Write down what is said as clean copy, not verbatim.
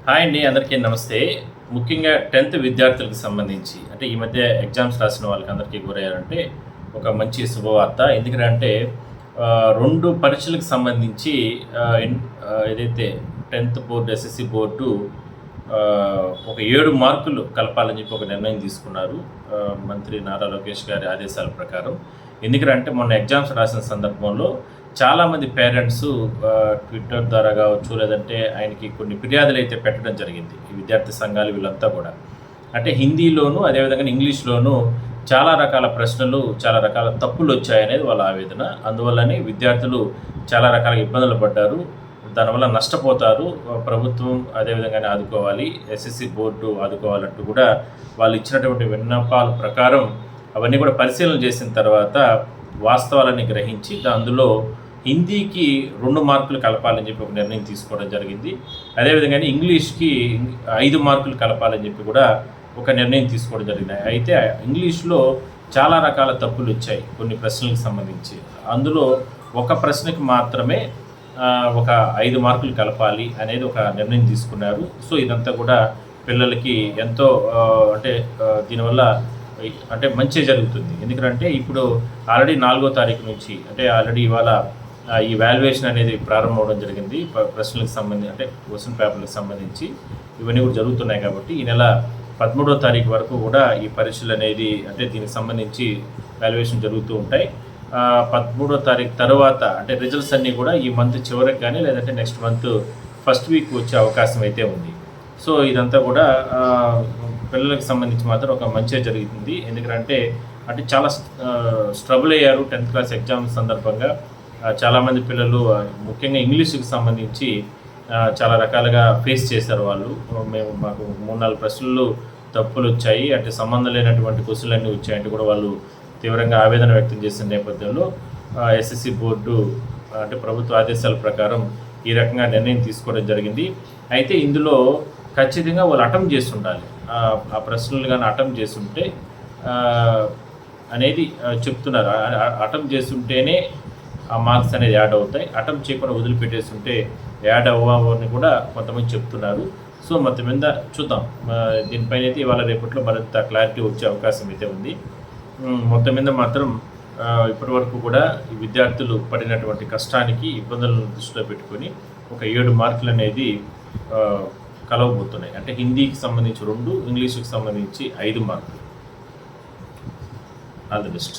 Hi అండి, అందరికీ నమస్తే. ముఖ్యంగా 10th విద్యార్థులకు సంబంధించి అంటే ఈ మధ్య ఎగ్జామ్స్ రాసిన వాళ్ళకి అందరికీ గురయ్యారంటే ఒక మంచి శుభవార్త. ఎందుకంటే 2 పరీక్షలకు సంబంధించి ఏదైతే 10th బోర్డు, ఎస్ఎస్సి బోర్డు ఒక 7 మార్కులు కలపాలని చెప్పి ఒక నిర్ణయం తీసుకున్నారు మంత్రి నారా లోకేష్ గారి ఆదేశాల ప్రకారం. ఎందుకంటే మొన్న ఎగ్జామ్స్ రాసిన సందర్భంలో చాలామంది పేరెంట్స్ ట్విట్టర్ ద్వారా కావచ్చు, లేదంటే ఆయనకి కొన్ని ఫిర్యాదులు అయితే పెట్టడం జరిగింది. ఈ విద్యార్థి సంఘాలు వీళ్ళంతా కూడా అంటే హిందీలోను అదేవిధంగా ఇంగ్లీష్లోనూ చాలా రకాల ప్రశ్నలు, చాలా రకాల తప్పులు వచ్చాయనేది వాళ్ళ ఆవేదన. అందువల్లనే విద్యార్థులు చాలా రకాల ఇబ్బందులు పడ్డారు, దానివల్ల నష్టపోతారు. ప్రభుత్వం అదేవిధంగానే ఆదుకోవాలి, ఎస్ఎస్సి బోర్డు ఆదుకోవాలంటూ కూడా వాళ్ళు ఇచ్చినటువంటి విన్నపాల ప్రకారం అవన్నీ కూడా పరిశీలన చేసిన తర్వాత వాస్తవాలని గ్రహించి అందులో హిందీకి 2 మార్కులు కలపాలని చెప్పి ఒక నిర్ణయం తీసుకోవడం జరిగింది. అదేవిధంగానే ఇంగ్లీష్కి 5 మార్కులు కలపాలని చెప్పి కూడా ఒక నిర్ణయం తీసుకోవడం జరిగింది. అయితే ఇంగ్లీష్లో చాలా రకాల తప్పులు వచ్చాయి కొన్ని ప్రశ్నలకు సంబంధించి. అందులో ఒక ప్రశ్నకి మాత్రమే ఒక 5 మార్కులు కలపాలి అనేది ఒక నిర్ణయం తీసుకున్నారు. సో ఇదంతా కూడా పిల్లలకి ఎంతో దీనివల్ల అంటే మంచి జరుగుతుంది. ఎందుకంటే ఇప్పుడు ఆల్రెడీ 4వ తారీఖు నుంచి అంటే ఆల్రెడీ ఇవాళ ఈ వాల్యుయేషన్ అనేది ప్రారంభం అవడం జరిగింది. ప్రశ్నలకు సంబంధించి అంటే క్వశ్చన్ పేపర్లకు సంబంధించి ఇవన్నీ కూడా జరుగుతున్నాయి. కాబట్టి ఈ నెల 13వ తారీఖు వరకు కూడా ఈ పరీక్షలు అనేది అంటే దీనికి సంబంధించి వాల్యుయేషన్ జరుగుతూ ఉంటాయి. 13వ తారీఖు తర్వాత అంటే రిజల్ట్స్ అన్నీ కూడా ఈ మంత్ చివరికి కానీ లేదంటే నెక్స్ట్ మంత్ ఫస్ట్ వీక్ వచ్చే అవకాశం అయితే ఉంది. సో ఇదంతా కూడా పిల్లలకు సంబంధించి మాత్రం ఒక మంచిగా జరుగుతుంది. ఎందుకంటే చాలా స్ట్రగుల్ అయ్యారు 10th క్లాస్ ఎగ్జామ్ సందర్భంగా. చాలామంది పిల్లలు ముఖ్యంగా ఇంగ్లీష్కి సంబంధించి చాలా రకాలుగా ఫేస్ చేశారు వాళ్ళు. మాకు 3-4 ప్రశ్నలు తప్పులు వచ్చాయి, అంటే సంబంధం లేనటువంటి క్వశ్చన్లు అన్నీ వచ్చాయంటే కూడా వాళ్ళు తీవ్రంగా ఆవేదన వ్యక్తం చేసిన నేపథ్యంలో ఎస్ఎస్సి బోర్డు అంటే ప్రభుత్వ ఆదేశాల ప్రకారం ఈ రకంగా నిర్ణయం తీసుకోవడం జరిగింది. అయితే ఇందులో ఖచ్చితంగా వాళ్ళు అటెంప్ట్ చేసి ఉండాలి. ఆ ప్రశ్నలు కానీ అటెంప్ట్ చేస్తుంటే అనేది చెప్తున్నారు. అటెంప్ట్ చేస్తుంటేనే ఆ మార్క్స్ అనేది యాడ్ అవుతాయి. అటెంప్ట్ చేయకుండా వదిలిపెట్టేస్తుంటే యాడ్ అవ్వని కూడా కొంతమంది చెప్తున్నారు. సో మొత్తం మీద చూద్దాం, దీనిపైన అయితే ఇవాళ రేపట్లో మరింత క్లారిటీ వచ్చే అవకాశం అయితే ఉంది. మొత్తం మీద మాత్రం ఇప్పటి వరకు కూడా ఈ విద్యార్థులు పడినటువంటి కష్టానికి ఇబ్బందులను దృష్టిలో పెట్టుకొని ఒక 7 మార్కులు అనేది కలవబోతున్నాయి. అంటే హిందీకి సంబంధించి 2, ఇంగ్లీష్కి సంబంధించి 5 మార్కులు. All the best.